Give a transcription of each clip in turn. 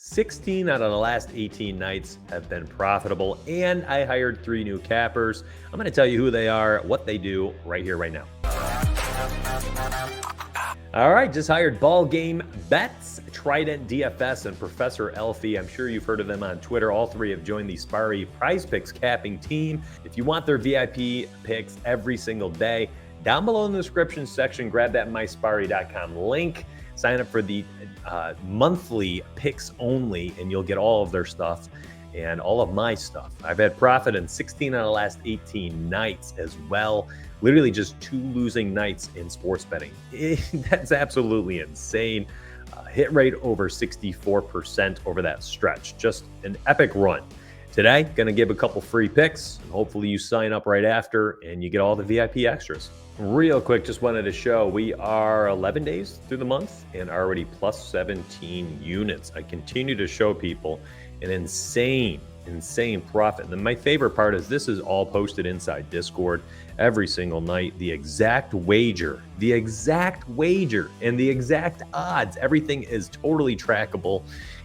16 out of the last 18 nights have been profitable, and I hired 3 new cappers. I'm going to tell you who they are, what they do right here, right now. All right, just hired Ball Game Bets, Trident DFS, and Professor Elfie. I'm sure you've heard of them on Twitter. All 3 have joined the Sparry PrizePicks capping team. If you want their VIP picks every single day, down below in the description section, grab that mysparry.com link. Sign up for the monthly picks only, and you'll get all of their stuff and all of my stuff. I've had profit in 16 out of the last 18 nights as well. Literally just 2 losing nights in sports betting. That's absolutely insane. Hit rate over 64% over that stretch. Just an epic run. Today, gonna give a couple free picks, and hopefully you sign up right after and you get all the VIP extras. Real quick, just wanted to show we are 11 days through the month and already plus 17 units. I continue to show people an insane profit. And then my favorite part is this is all posted inside Discord every single night. The exact wager, and the exact odds. Everything is totally trackable,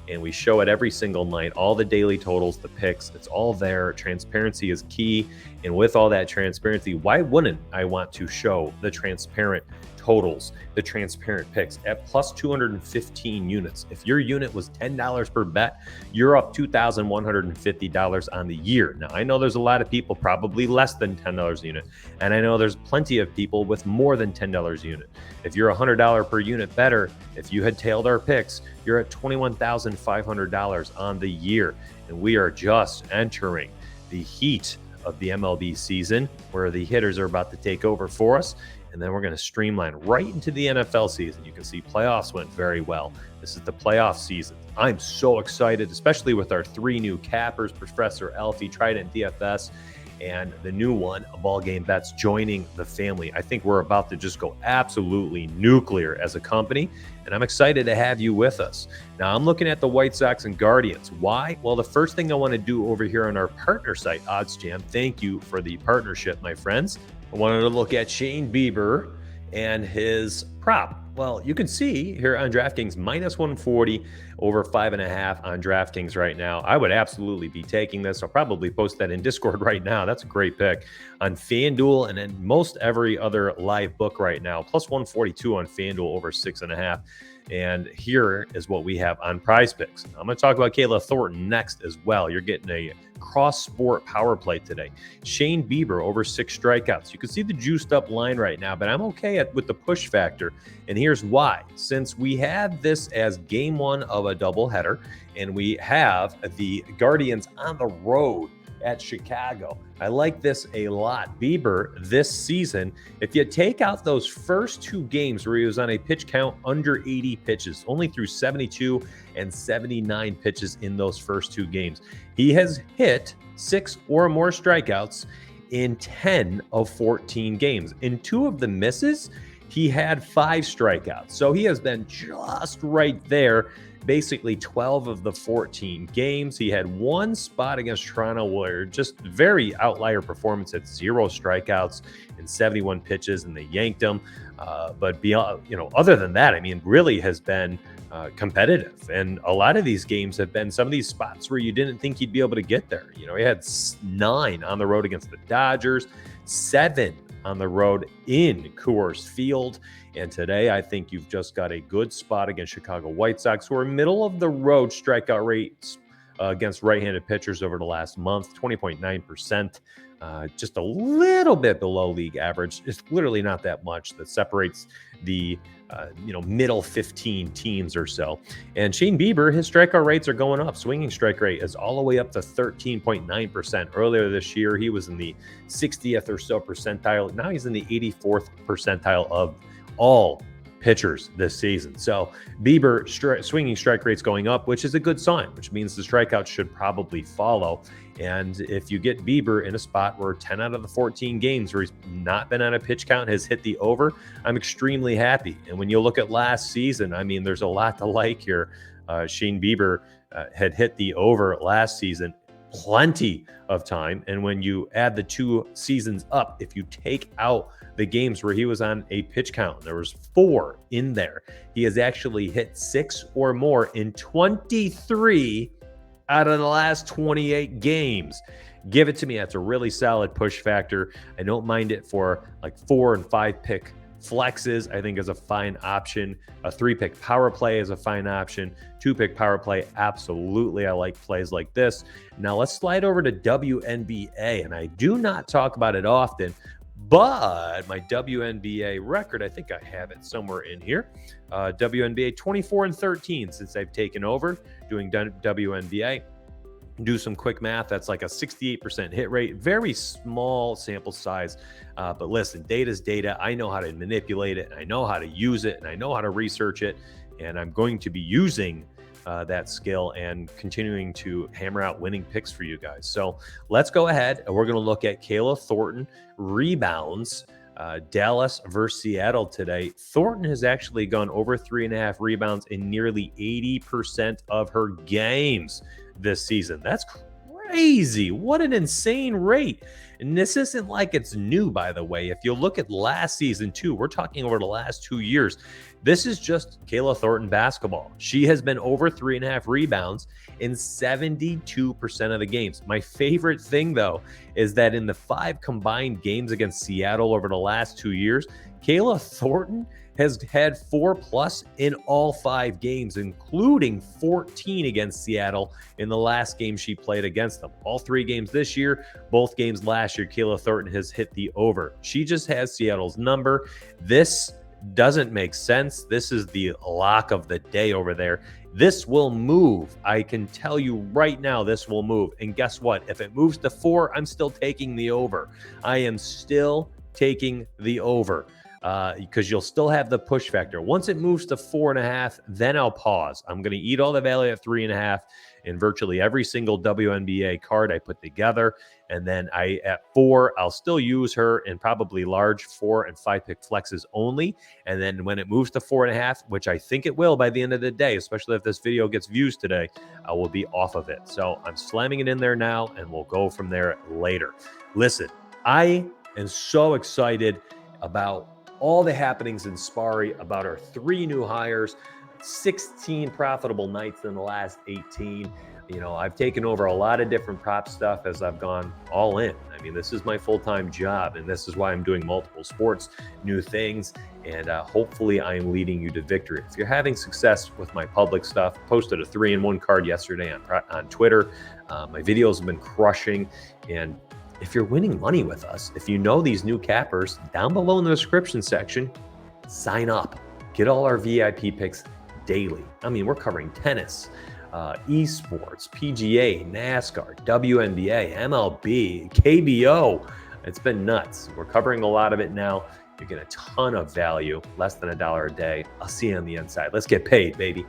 and we show it every single night. All the daily totals, the picks, it's all there. Transparency is key. And with all that transparency, why wouldn't I want to show the transparent totals, the transparent picks at plus 215 units? If your unit was $10 per bet, you're up $2,150 on the year. Now, I know there's a lot of people probably less than $10 a unit, and I know there's plenty of people with more than $10 a unit. If you're $100 per unit better, if you had tailed our picks, you're at $21,500 on the year. And we are just entering the heat of the MLB season, where the hitters are about to take over for us. And then we're going to streamline right into the NFL season. You can see playoffs went very well. This is the playoff season. I'm so excited, especially with our 3 new cappers, Professor Elfie, Trident DFS, and the new one, Ball Game Bets, joining the family. I think we're about to just go absolutely nuclear as a company, and I'm excited to have you with us. Now, I'm looking at the White Sox and Guardians. Why? Well, the first thing I want to do over here on our partner site, OddsJam, thank you for the partnership, my friends. I wanted to look at Shane Bieber and his prop. Well, you can see here on DraftKings, minus 140 over 5.5 on DraftKings right now. I would absolutely be taking this. I'll probably post that in Discord right now. That's a great pick. On FanDuel and in most every other live book right now, plus 142 on FanDuel over 6.5. And here is what we have on PrizePicks. I'm going to talk about Kayla Thornton next as well. You're getting a cross-sport power play today. Shane Bieber over 6 strikeouts. You can see the juiced up line right now, but I'm okay with the push factor. And here's why. Since we have this as game 1 of a doubleheader, and we have the Guardians on the road at Chicago, I like this a lot. Bieber this season, if you take out those first 2 games where he was on a pitch count under 80 pitches, only threw 72 and 79 pitches in those first 2 games, he has hit 6 or more strikeouts in 10 of 14 games. In 2 of the misses, he had 5 strikeouts. So he has been just right there. Basically 12 of the 14 games. He had 1 spot against Toronto where just very outlier performance at 0 strikeouts and 71 pitches, and they yanked him. But beyond, other than that, I mean, really has been competitive. And a lot of these games have been some of these spots where you didn't think he'd be able to get there. He had 9 on the road against the Dodgers, 7 on the road in Coors Field. And today, I think you've just got a good spot against Chicago White Sox, who are middle of the road strikeout rates against right-handed pitchers over the last month, 20.9%, just a little bit below league average. It's literally not that much that separates the middle 15 teams or so. And Shane Bieber, his strikeout rates are going up. Swinging strike rate is all the way up to 13.9%. Earlier this year, he was in the 60th or so percentile. Now he's in the 84th percentile of all pitchers this season. So Bieber swinging strike rates going up, which is a good sign, which means the strikeouts should probably follow. And if you get Bieber in a spot where 10 out of the 14 games where he's not been on a pitch count has hit the over, I'm extremely happy. And when you look at last season, I mean, there's a lot to like here. Shane Bieber had hit the over last season plenty of time. And when you add the 2 seasons up, if you take out the games where he was on a pitch count, there was 4 in there, he has actually hit 6 or more in 23 out of the last 28 games. Give it to me. That's a really solid push factor. I don't mind it for like 4 and 5 pick flexes. I think is a fine option. A 3-pick power play is a fine option. 2-pick power play, absolutely. I like plays like this. Now let's slide over to WNBA, and I do not talk about it often, but my WNBA record, I think I have it somewhere in here. WNBA 24-13 since I've taken over doing WNBA. Do some quick math. That's like a 68% hit rate. Very small sample size. But listen, data's data. I know how to manipulate it, and I know how to use it, and I know how to research it. And I'm going to be using that skill and continuing to hammer out winning picks for you guys. So let's go ahead, and we're going to look at Kayla Thornton rebounds. Dallas versus Seattle today. Thornton has actually gone over 3.5 rebounds in nearly 80% of her games this season. That's crazy. What an insane rate. And this isn't like it's new, by the way. If you look at last season too, we're talking over the last 2 years. This is just Kayla Thornton basketball. She has been over 3.5 rebounds in 72% of the games. My favorite thing, though, is that in the 5 combined games against Seattle over the last 2 years, Kayla Thornton has had 4+ in all 5 games, including 14 against Seattle in the last game she played against them. All 3 games this year, both games last year, Kayla Thornton has hit the over. She just has Seattle's number. This doesn't make sense. This is the lock of the day over there. This will move. I can tell you right now, this will move. And guess what? If it moves to 4, I'm still taking the over. I am still taking the over. Because you'll still have the push factor. Once it moves to 4.5, then I'll pause. I'm going to eat all the value at 3.5 in virtually every single WNBA card I put together. And then at 4, I'll still use her in probably large 4 and 5 pick flexes only. And then when it moves to 4.5, which I think it will by the end of the day, especially if this video gets views today, I will be off of it. So I'm slamming it in there now, and we'll go from there later. Listen, I am so excited about all the happenings in Sparry, about our 3 new hires, 16 profitable nights in the last 18. You know, I've taken over a lot of different prop stuff as I've gone all in. I mean, this is my full-time job, and this is why I'm doing multiple sports, new things, and hopefully I'm leading you to victory. If you're having success with my public stuff, posted a 3-in-1 card yesterday on Twitter. My videos have been crushing, and if you're winning money with us, if you know these new cappers, down below in the description section, sign up. Get all our VIP picks daily. I mean, we're covering tennis, esports, PGA, NASCAR, WNBA, MLB, KBO. It's been nuts. We're covering a lot of it now. You get a ton of value, less than $1 a day. I'll see you on the inside. Let's get paid, baby.